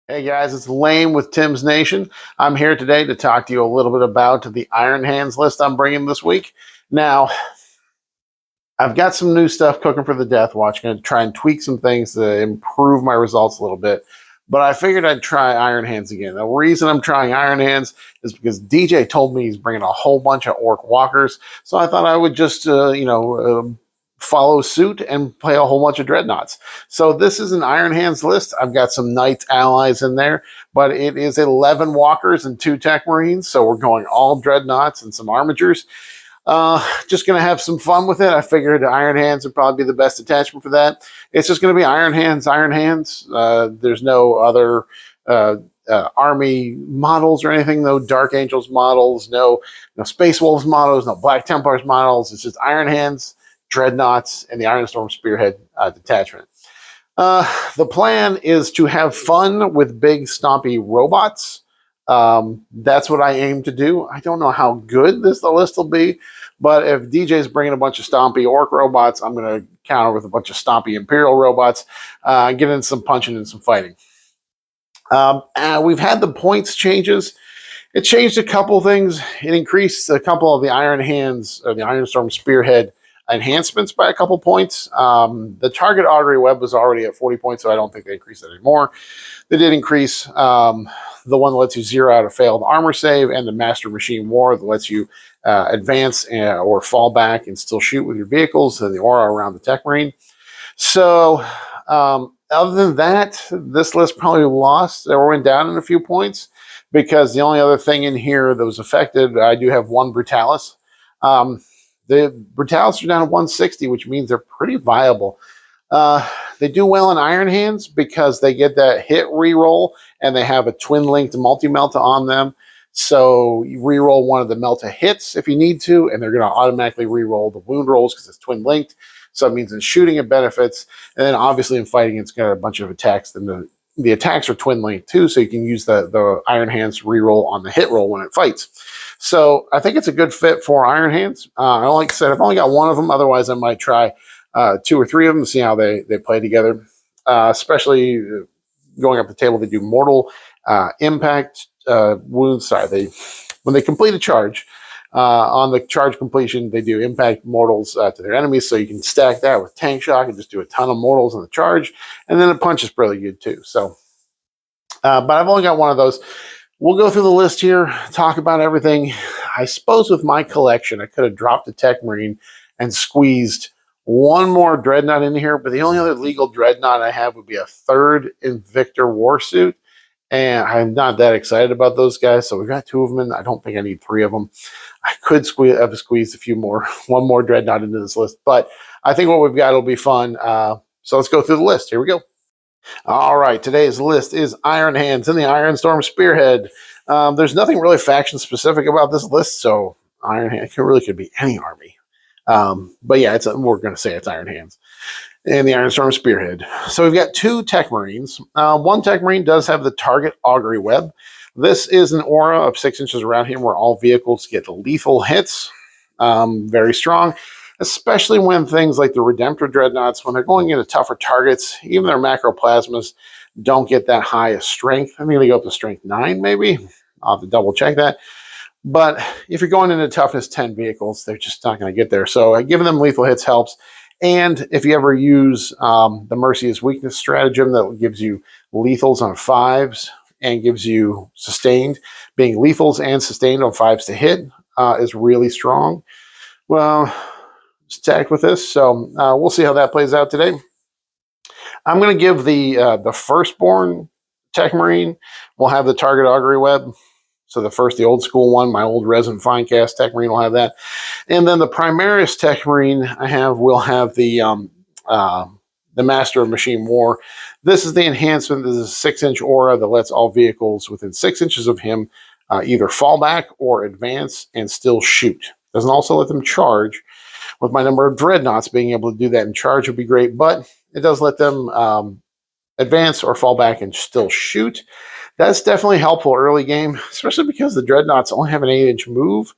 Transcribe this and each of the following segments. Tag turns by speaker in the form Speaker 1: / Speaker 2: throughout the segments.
Speaker 1: Hey guys, it's Lane with Tim's Nation. I'm here today to talk to you a little bit about the Iron Hands list I'm bringing this week. Now, I've got some new stuff cooking for the Death Watch. Going to try and tweak some things to improve my results a little bit. But I figured I'd try Iron Hands again. The reason I'm trying Iron Hands is because DJ told me he's bringing a whole bunch of Orc Walkers. So I thought I would just, follow suit and play a whole bunch of Dreadnoughts. So this is an Iron Hands list. I've got some Knights allies in there, but it is 11 Walkers and 2 Tech Marines. So we're going all Dreadnoughts and some Armigers. Just going to have some fun with it. I figured Iron Hands would probably be the best attachment for that. It's just going to be Iron Hands, Iron Hands. There's no other army models or anything. No Dark Angels models. No Space Wolves models. No Black Templars models. It's just Iron Hands, Dreadnoughts, and the Iron Storm Spearhead detachment. The plan is to have fun with big stompy robots. That's what I aim to do. I don't know how good the list will be, but if DJ's bringing a bunch of stompy Orc robots, I'm going to counter with a bunch of stompy Imperial robots, get in some punching and some fighting. We've had the points changes. It changed a couple things. It increased a couple of the Iron Hands, or the Iron Storm Spearhead enhancements by a couple points. The target augury web was already at 40 points, so I don't think they increased it anymore. They did increase the one that lets you zero out a failed armor save, and the Master Machine War that lets you advance or fall back and still shoot with your vehicles, and the aura around the Tech Marine. So other than that, this list probably lost or went down in a few points, because the only other thing in here that was affected, I do have one Brutalis. The Brutalis are down to 160, which means they're pretty viable. They do well in Iron Hands because they get that hit reroll, and they have a twin-linked multi-melta on them. So you reroll one of the melta hits if you need to, and they're going to automatically reroll the wound rolls because it's twin-linked. So it means in shooting it benefits, and then obviously in fighting it's got a bunch of attacks. And the attacks are twin-linked too, so you can use the Iron Hands reroll on the hit roll when it fights. So I think it's a good fit for Iron Hands. Like I said, I've only got one of them. Otherwise, I might try 2 or 3 of them to see how they play together. Especially going up the table, they do mortal impact wounds. When they complete a charge, on the charge completion, they do impact mortals to their enemies. So you can stack that with tank shock and just do a ton of mortals on the charge, and then the punch is really good too. So, but I've only got one of those. We'll go through the list here, talk about everything. I suppose with my collection, I could have dropped the Tech Marine and squeezed one more Dreadnought in here, but the only other legal Dreadnought I have would be a 3rd Invictor Warsuit, and I'm not that excited about those guys, so we've got 2 of them, and I don't think I need 3 of them. I could squeeze a few more, one more Dreadnought into this list, but I think what we've got will be fun. So let's go through the list. Here we go. All right, today's list is Iron Hands and the Iron Storm Spearhead. There's nothing really faction specific about this list, so Iron Hands could be any army. But yeah, we're going to say it's Iron Hands and the Iron Storm Spearhead. So we've got 2 Tech Marines. One Tech Marine does have the target augury web. This is an aura of 6 inches around him where all vehicles get lethal hits. Very strong, especially when things like the Redemptor Dreadnoughts, when they're going into tougher targets, even their macroplasmas don't get that high of strength. I think they go up to strength 9, maybe. I'll have to double check that. But if you're going into toughness 10 vehicles, they're just not going to get there. So giving them lethal hits helps. And if you ever use the Mercy is Weakness stratagem that gives you lethals on 5s and gives you sustained, being lethals and sustained on 5s to hit is really strong. Well, stacked with this, so we'll see how that plays out today. I'm going to give the Firstborn Tech Marine will have the target augury web. So the old school one, my old Resin Finecast Tech Marine will have that. And then the Primaris Tech Marine I have will have the Master of Machine War. This is the enhancement. This is a 6-inch aura that lets all vehicles within 6 inches of him either fall back or advance and still shoot. Doesn't also let them charge. With my number of Dreadnoughts, being able to do that in charge would be great, but it does let them advance or fall back and still shoot. That's definitely helpful early game, especially because the Dreadnoughts only have an 8-inch move.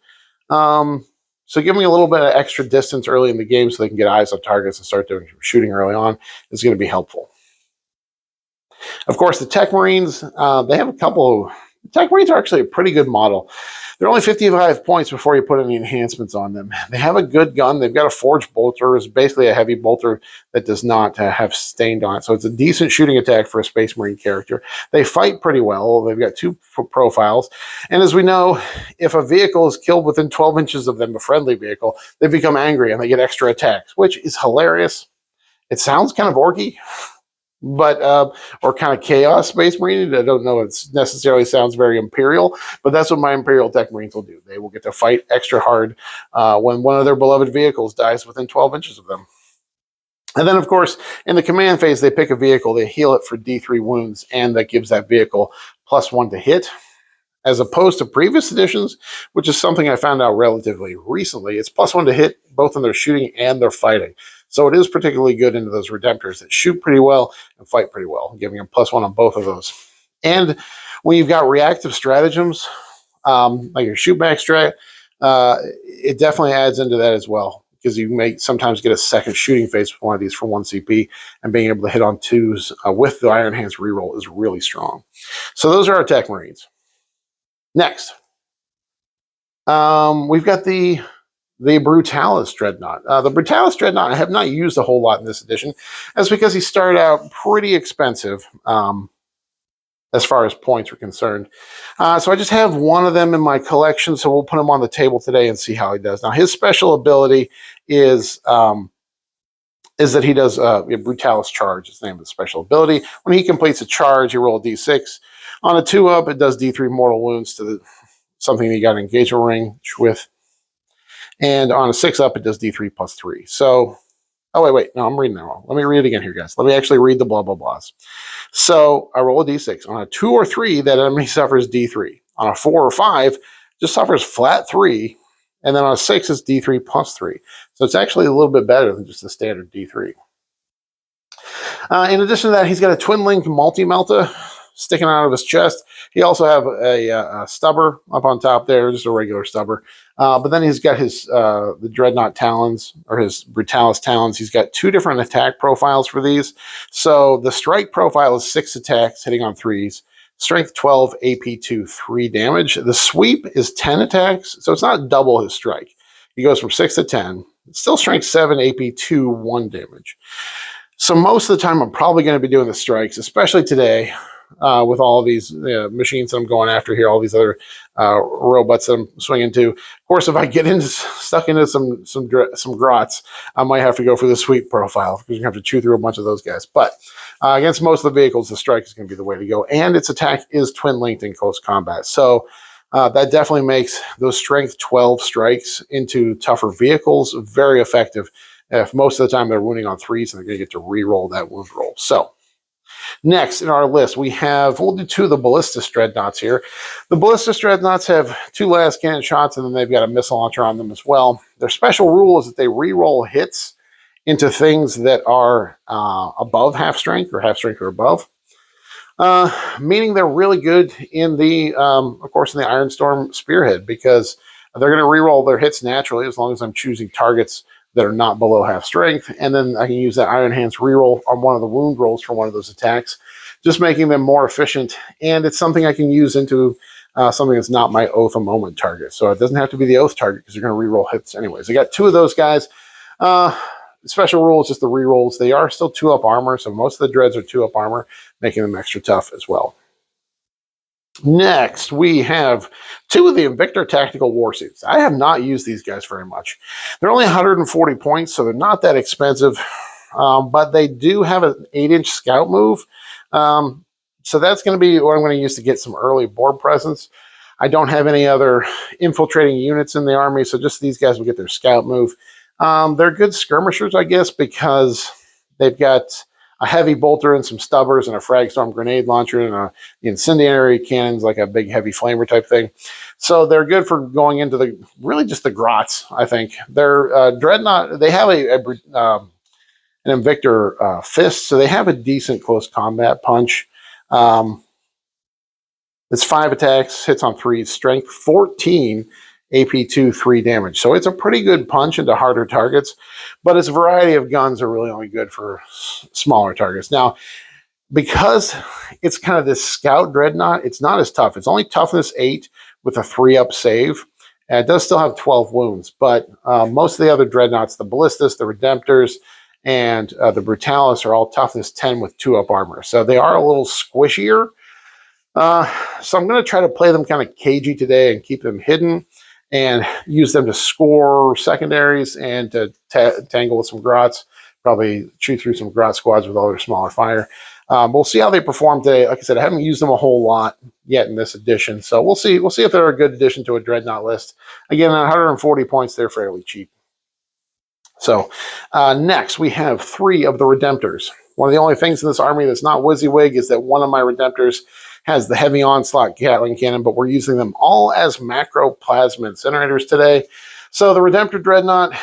Speaker 1: So giving a little bit of extra distance early in the game so they can get eyes on targets and start doing shooting early on is going to be helpful. Of course, the Tech Marines, they have a couple of... Tech Marines are actually a pretty good model. They're only 55 points before you put any enhancements on them. They have a good gun. They've got a forged bolter. It's basically a heavy bolter that does not have stained on it. So it's a decent shooting attack for a Space Marine character. They fight pretty well. They've got 2 profiles. And as we know, if a vehicle is killed within 12 inches of them, a friendly vehicle, they become angry and they get extra attacks, which is hilarious. It sounds kind of orky, but or kind of chaos Space Marine. I don't know. It necessarily sounds very Imperial, but that's what my Imperial Tech Marines will do. They will get to fight extra hard when one of their beloved vehicles dies within 12 inches of them. And then, of course, in the command phase, they pick a vehicle, they heal it for D3 wounds, and that gives that vehicle +1 to hit. As opposed to previous editions, which is something I found out relatively recently, it's +1 to hit both in their shooting and their fighting. So it is particularly good into those Redemptors that shoot pretty well and fight pretty well, giving them +1 on both of those. And when you've got reactive stratagems, like your shootback strat, it definitely adds into that as well, because you may sometimes get a second shooting phase with one of these for 1 CP, and being able to hit on 2s with the Iron Hands reroll is really strong. So those are our Tech Marines. Next, we've got the Brutalis Dreadnought. The Brutalis Dreadnought I have not used a whole lot in this edition. That's because he started out pretty expensive as far as points are concerned. So I just have one of them in my collection, so we'll put him on the table today and see how he does. Now, his special ability is that he does Brutalis Charge. Is the name of the special ability. When he completes a charge, you roll a d6. On a 2-up, it does d3 mortal wounds to something you got an engagement ring with. And on a 6-up, it does d3 +3. So, oh, wait. No, I'm reading that wrong. Let me read it again here, guys. Let me actually read the blah, blah, blahs. So I roll a d6. On a 2 or 3, that enemy suffers d3. On a 4 or 5, just suffers flat 3. And then on a 6, it's d3 +3. So it's actually a little bit better than just the standard d3. In addition to that, he's got a twin-link multi-melta sticking out of his chest. He also have a stubber up on top there, just a regular stubber. But then he's got his the Dreadnought Talons, or his Brutalis Talons. He's got 2 different attack profiles for these. So the strike profile is 6 attacks, hitting on 3s. Strength 12, AP 2, 3 damage. The sweep is 10 attacks, so it's not double his strike. He goes from 6 to 10. Still strength 7, AP 2, 1 damage. So most of the time I'm probably going to be doing the strikes, especially today. With all of these machines that I'm going after here, all these other robots that I'm swinging to. Of course, if I get stuck into some grots, I might have to go for the sweep profile, because you have to chew through a bunch of those guys. But against most of the vehicles, the strike is going to be the way to go. And its attack is twin-linked in close combat. So that definitely makes those strength 12 strikes into tougher vehicles very effective. If most of the time they're wounding on 3s, and they're going to get to re-roll that wound roll. So next in our list, we'll do 2 of the Ballista Dreadnoughts here. The Ballista Dreadnoughts have 2 last cannon shots, and then they've got a missile launcher on them as well. Their special rule is that they re-roll hits into things that are above half strength or above. Meaning they're really good in the, of course, in the Iron Storm Spearhead, because they're going to re-roll their hits naturally as long as I'm choosing targets that are not below half strength, and then I can use that Iron Hands reroll on one of the wound rolls for one of those attacks, just making them more efficient. And it's something I can use into something that's not my Oath a Moment target. So it doesn't have to be the Oath target, because you're going to reroll hits anyways. I got 2 of those guys. Special rule is just the rerolls. They are still 2-up armor, so most of the dreads are 2-up armor, making them extra tough as well. Next, we have 2 of the Invictor Tactical Warsuits. I have not used these guys very much. They're only 140 points, so they're not that expensive, but they do have an 8-inch scout move. So that's going to be what I'm going to use to get some early board presence. I don't have any other infiltrating units in the army, so just these guys will get their scout move. They're good skirmishers, I guess, because they've got a heavy bolter and some stubbers and a frag storm grenade launcher and the incendiary cannons, like a big heavy flamer type thing. So they're good for going into really just the grots, I think. They're Dreadnought. They have an Invictor fist, so they have a decent close combat punch. It's 5 attacks, hits on 3, strength 14, AP2, 3 damage. So it's a pretty good punch into harder targets, but its variety of guns are really only good for smaller targets. Now, Because it's kind of this scout dreadnought, it's not as tough. It's only toughness 8 with a 3-up save. And it does still have 12 wounds, but most of the other dreadnoughts, the Ballistas, the Redemptors, and the Brutalis are all toughness 10 with 2-up armor. So they are a little squishier. So I'm going to try to play them kind of cagey today and keep them hidden and use them to score secondaries and to tangle with some grots. Probably chew through some grot squads with all their smaller fire. We'll see how they perform today. Like I said, I haven't used them a whole lot yet in this edition, so we'll see. We'll see if they're a good addition to a dreadnought list. Again, at 140 points, they're fairly cheap. So next, we have 3 of the Redemptors. One of the only things in this army that's not WYSIWYG is that one of my Redemptors has the heavy onslaught Gatling cannon, but we're using them all as macro plasma incinerators today. So the Redemptor Dreadnought,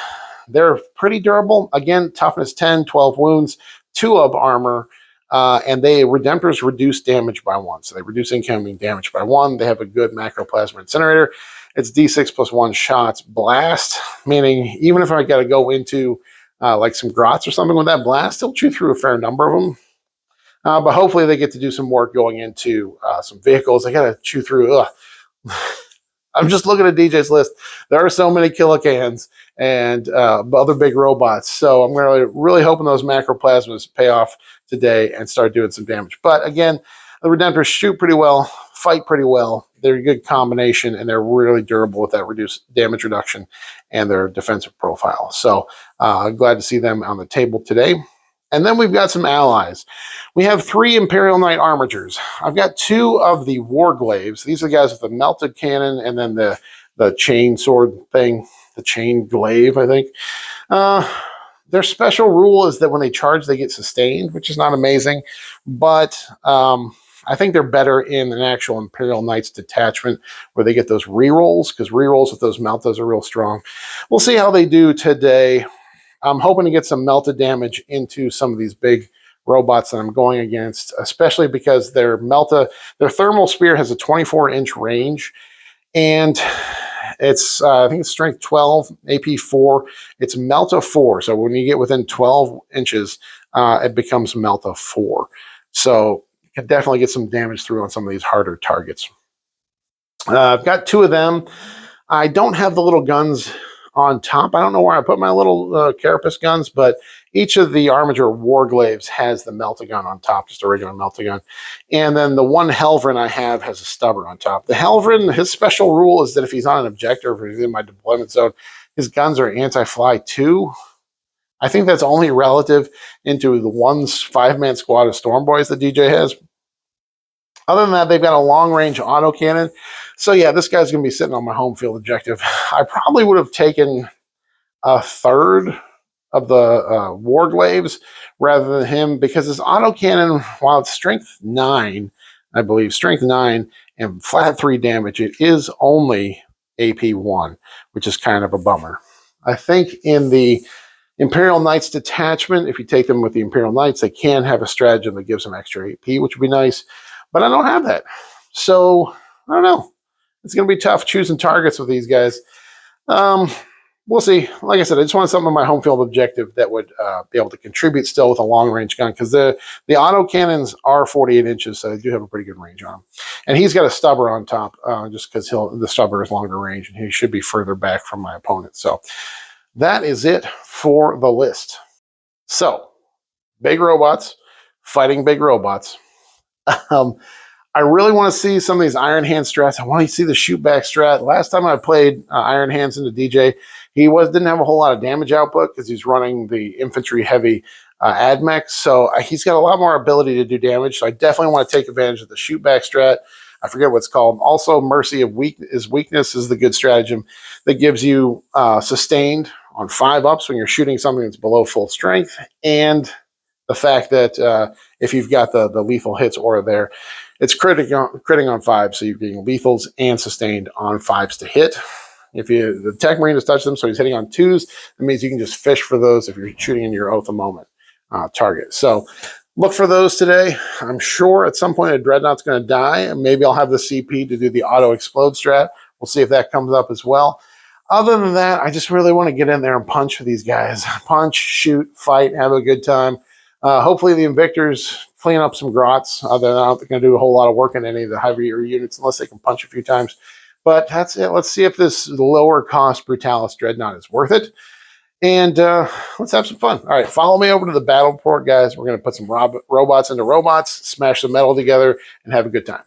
Speaker 1: they're pretty durable. Again, toughness 10, 12 wounds, 2-up armor. And Redemptors reduce damage by 1. So they reduce incoming damage by 1. They have a good macroplasma incinerator. It's D6 plus 1 shots blast, meaning even if I got to go into like some grots or something with that blast, they'll chew through a fair number of them. But hopefully they get to do some work going into some vehicles. I got to chew through. I'm just looking at DJ's list. There are so many kilocans and other big robots. So I'm really hoping those macroplasmas pay off today and start doing some damage. But again, the Redemptors shoot pretty well, fight pretty well. They're a good combination, and they're really durable with that reduced damage reduction and their defensive profile. So glad to see them on the table today. And then we've got some allies. We have 3 Imperial Knight Armatures. I've got 2 of the Warglaves. These are the guys with the melted cannon and then the chain sword thing, the chain glaive, I think. Their special rule is that when they charge, they get sustained, which is not amazing. But I think they're better in an actual Imperial Knights detachment where they get those rerolls, because rerolls with those meltas are real strong. We'll see how they do today. I'm hoping to get some melted damage into some of these big robots that I'm going against, especially because their thermal spear has a 24-inch range, and it's I think it's strength 12, AP 4. It's Melta 4, so when you get within 12 inches, it becomes Melta 4. So you can definitely get some damage through on some of these harder targets. I've got 2 of them. I don't have the little guns on top. I don't know where I put my little carapace guns, but each of the Armature Warglaves has the Meltagun on top, just a regular Meltagun. And then the one Helvrin I have has a stubber on top. The Helvrin, his special rule is that if he's on an objective or he's in my deployment zone, his guns are anti-fly 2. I think that's only relative into the 5-man squad of Storm Boys that DJ has. Other than that, they've got a long-range autocannon. So, yeah, this guy's going to be sitting on my home field objective. I probably would have taken a third of the Warglaves rather than him, because his autocannon, while it's strength 9, I believe, strength 9 and flat 3 damage, it is only AP 1, which is kind of a bummer. I think in the Imperial Knights detachment, if you take them with the Imperial Knights, they can have a stratagem that gives them extra AP, which would be nice. But I don't have that. So, I don't know. It's going to be tough choosing targets with these guys. We'll see. Like I said, I just wanted something on my home field objective that would be able to contribute still with a long-range gun, because the autocannons are 48 inches, so they do have a pretty good range on them. And he's got a stubber on top, just because the stubber is longer range, and he should be further back from my opponent. So that is it for the list. So, big robots fighting big robots. I really want to see some of these Iron Hand strats. I want to see the shoot back strat. Last time I played Iron Hands into DJ, he didn't have a whole lot of damage output because he's running the infantry heavy AdMech. So he's got a lot more ability to do damage. So I definitely want to take advantage of the shoot back strat. I forget what it's called. Also, Mercy of Weakness is the good stratagem that gives you sustained on 5-ups when you're shooting something that's below full strength, and the fact that if you've got the lethal hits aura there, it's critting on 5, so you're getting lethals and sustained on 5s to hit. If the Tech Marine has touched them, so he's hitting on 2s, that means you can just fish for those if you're shooting in your Oath of Moment target. So look for those today. I'm sure at some point a Dreadnought's going to die, and maybe I'll have the CP to do the auto explode strat. We'll see if that comes up as well. Other than that, I just really want to get in there and punch for these guys. Punch, shoot, fight, have a good time. Hopefully the Invictors clean up some grots. They're not going to do a whole lot of work in any of the heavier units unless they can punch a few times. But that's it. Let's see if this lower cost Brutalis Dreadnought is worth it. And let's have some fun. All right, follow me over to the battle report, guys. We're going to put some robots into robots, smash the metal together, and have a good time.